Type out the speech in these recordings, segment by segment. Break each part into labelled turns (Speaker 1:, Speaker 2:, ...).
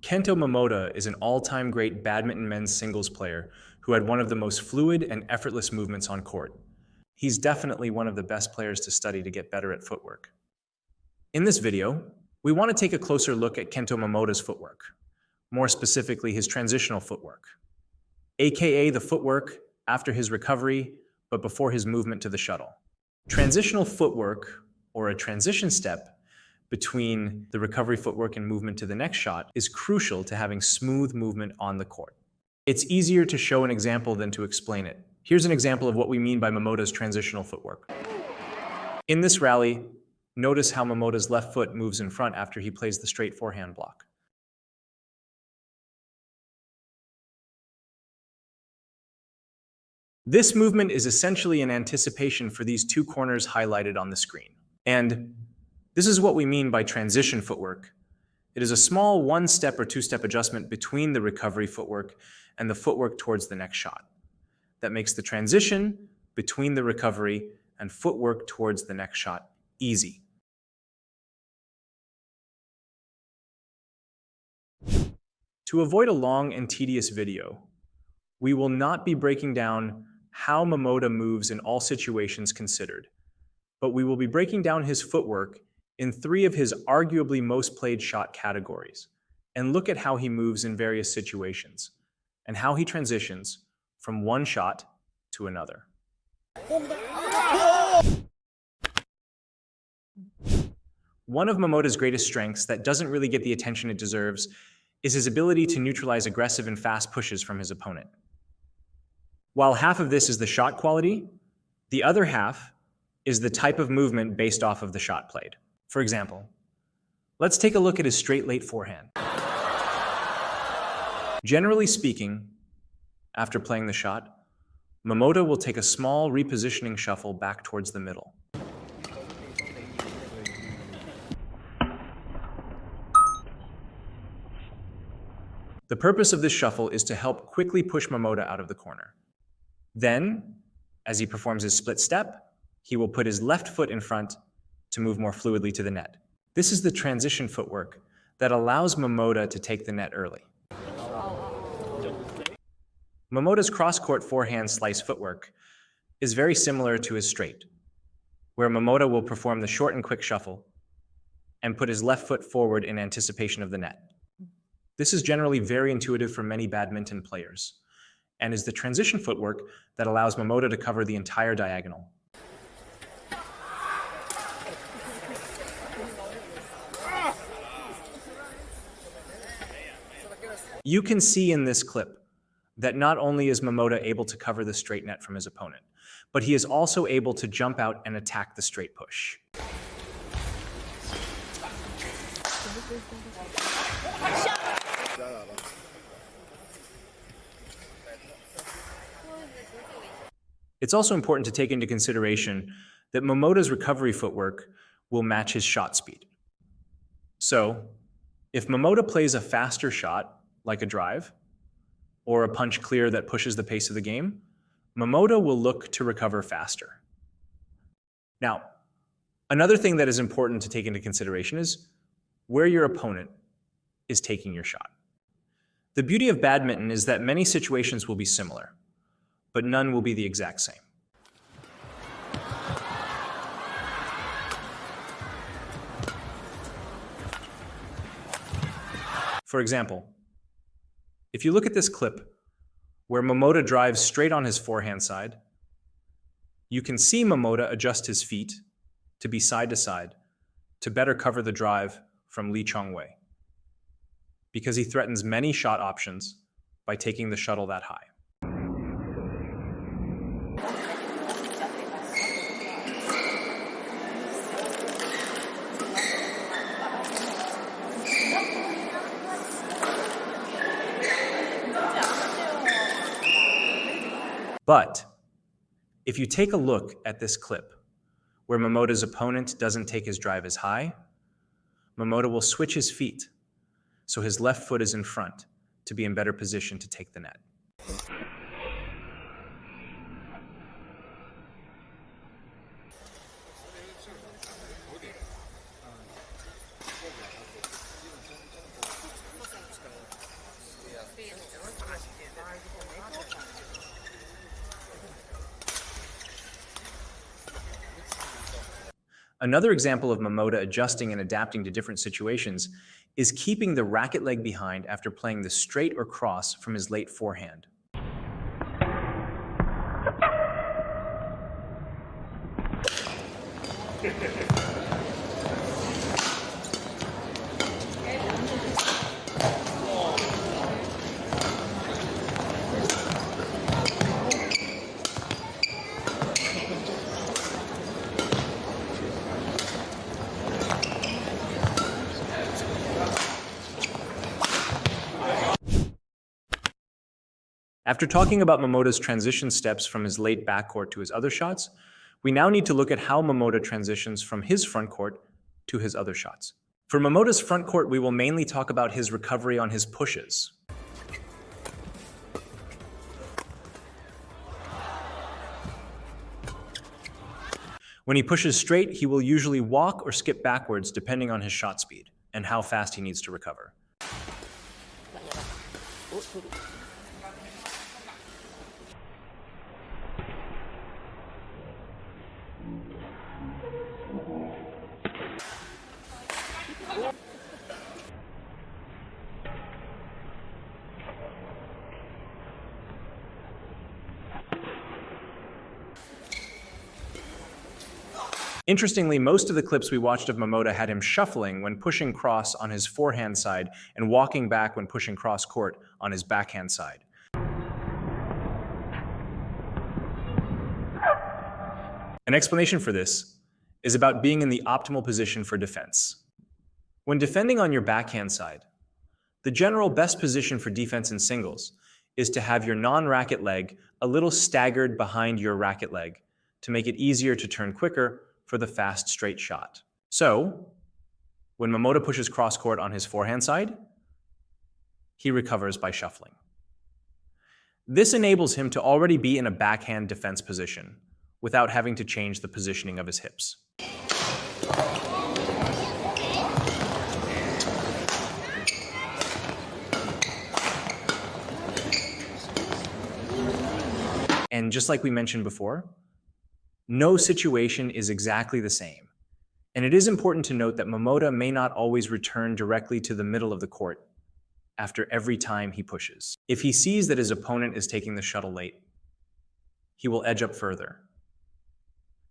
Speaker 1: Kento Momota is an all-time great badminton men's singles player who had one of the most fluid and effortless movements on court. He's definitely one of the best players to study to get better at footwork. In this video, we want to take a closer look at Kento Momota's footwork, more specifically his transitional footwork, aka the footwork after his recovery but before his movement to the shuttle. Transitional footwork, or a transition step between the recovery footwork and movement to the next shot, is crucial to having smooth movement on the court. It's easier to show an example than to explain it. Here's an example of what we mean by Momota's transitional footwork. In this rally, notice how Momota's left foot moves in front after he plays the straight forehand block. This movement is essentially an anticipation for these two corners highlighted on the screen. And this is what we mean by transition footwork. It is a small one-step or two-step adjustment between the recovery footwork and the footwork towards the next shot that makes the transition between the recovery and footwork towards the next shot easy. To avoid a long and tedious video, we will not be breaking down how Momota moves in all situations considered, but we will be breaking down his footwork in three of his arguably most played shot categories, and look at how he moves in various situations, and how he transitions from one shot to another. One of Momota's greatest strengths that doesn't really get the attention it deserves is his ability to neutralize aggressive and fast pushes from his opponent. While half of this is the shot quality, the other half is the type of movement based off of the shot played. For example, let's take a look at his straight late forehand. Generally speaking, after playing the shot, Momota will take a small repositioning shuffle back towards the middle. The purpose of this shuffle is to help quickly push Momota out of the corner. Then, as he performs his split step, he will put his left foot in front to move more fluidly to the net. This is the transition footwork that allows Momota to take the net early. Momota's cross-court forehand slice footwork is very similar to his straight, where Momota will perform the short and quick shuffle and put his left foot forward in anticipation of the net. This is generally very intuitive for many badminton players, and is the transition footwork that allows Momota to cover the entire diagonal. You can see in this clip that not only is Momota able to cover the straight net from his opponent, but he is also able to jump out and attack the straight push. It's also important to take into consideration that Momota's recovery footwork will match his shot speed. So, if Momota plays a faster shot, like a drive, or a punch clear that pushes the pace of the game, Momota will look to recover faster. Now, another thing that is important to take into consideration is where your opponent is taking your shot. The beauty of badminton is that many situations will be similar, but none will be the exact same. For example, if you look at this clip where Momota drives straight on his forehand side, you can see Momota adjust his feet to be side to side to better cover the drive from Lee Chong-wei, because he threatens many shot options by taking the shuttle that high. But if you take a look at this clip where Momota's opponent doesn't take his drive as high, Momota will switch his feet so his left foot is in front to be in better position to take the net. Another example of momota adjusting and adapting to different situations is keeping the racket leg behind after playing the straight or cross from his late forehand. After talking about Momota's transition steps from his late backcourt to his other shots, we now need to look at how Momota transitions from his front court to his other shots. For Momota's front court, we will mainly talk about his recovery on his pushes. When he pushes straight, he will usually walk or skip backwards depending on his shot speed and how fast he needs to recover. Interestingly, most of the clips we watched of Momota had him shuffling when pushing cross on his forehand side and walking back when pushing cross court on his backhand side. An explanation for this is about being in the optimal position for defense. When defending on your backhand side, the general best position for defense in singles is to have your non-racket leg a little staggered behind your racket leg to make it easier to turn quicker for the fast straight shot. So, when Momota pushes cross court on his forehand side, he recovers by shuffling. This enables him to already be in a backhand defense position without having to change the positioning of his hips. And just like we mentioned before, no situation is exactly the same. And it is important to note that Momota may not always return directly to the middle of the court after every time he pushes. If he sees that his opponent is taking the shuttle late, he will edge up further.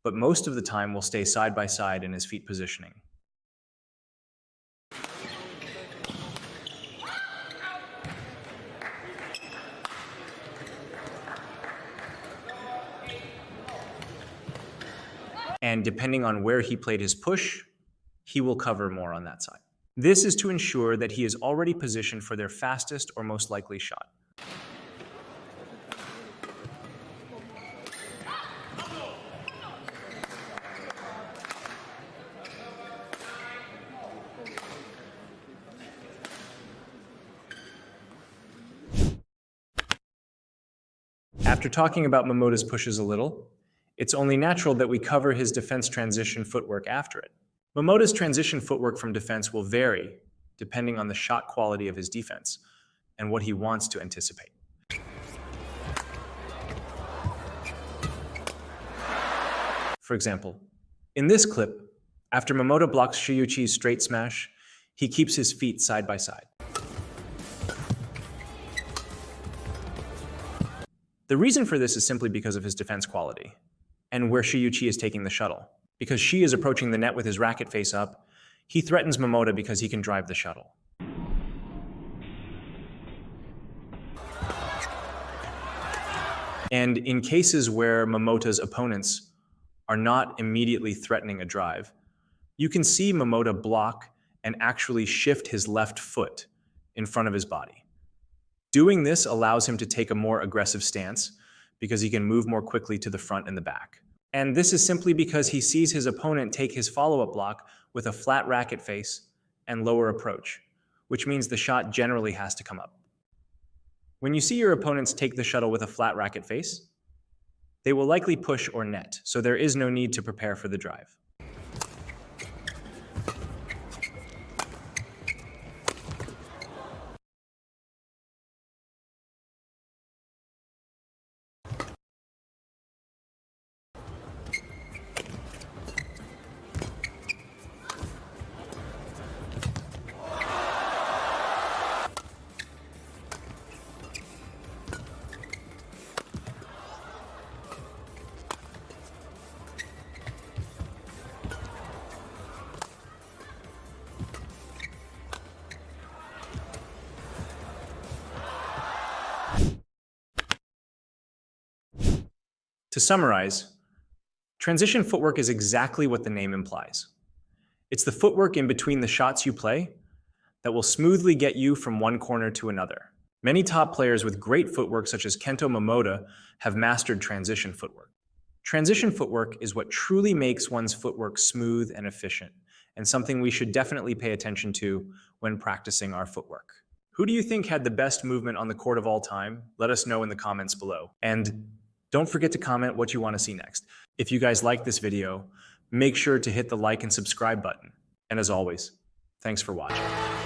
Speaker 1: But most of the time will stay side by side in his feet positioning. And depending on where he played his push, he will cover more on that side. This is to ensure that he is already positioned for their fastest or most likely shot. After talking about Momota's pushes a little, it's only natural that we cover his defense transition footwork after it. Momota's transition footwork from defense will vary depending on the shot quality of his defense and what he wants to anticipate. For example, in this clip, after Momota blocks Shiyuchi's straight smash, he keeps his feet side by side. The reason for this is simply because of his defense quality and where Shiyuchi is taking the shuttle. Because Shi is approaching the net with his racket face up, he threatens Momota because he can drive the shuttle. And in cases where Momota's opponents are not immediately threatening a drive, you can see Momota block and actually shift his left foot in front of his body. Doing this allows him to take a more aggressive stance because he can move more quickly to the front and the back. And this is simply because he sees his opponent take his follow-up block with a flat racket face and lower approach, which means the shot generally has to come up. When you see your opponents take the shuttle with a flat racket face, they will likely push or net, so there is no need to prepare for the drive. To summarize, transition footwork is exactly what the name implies. It's the footwork in between the shots you play that will smoothly get you from one corner to another. Many top players with great footwork, such as Kento Momota, have mastered transition footwork. Transition footwork is what truly makes one's footwork smooth and efficient, and something we should definitely pay attention to when practicing our footwork. Who do you think had the best movement on the court of all time? Let us know in the comments below. And don't forget to comment what you want to see next. If you guys like this video, make sure to hit the like and subscribe button. And as always, thanks for watching.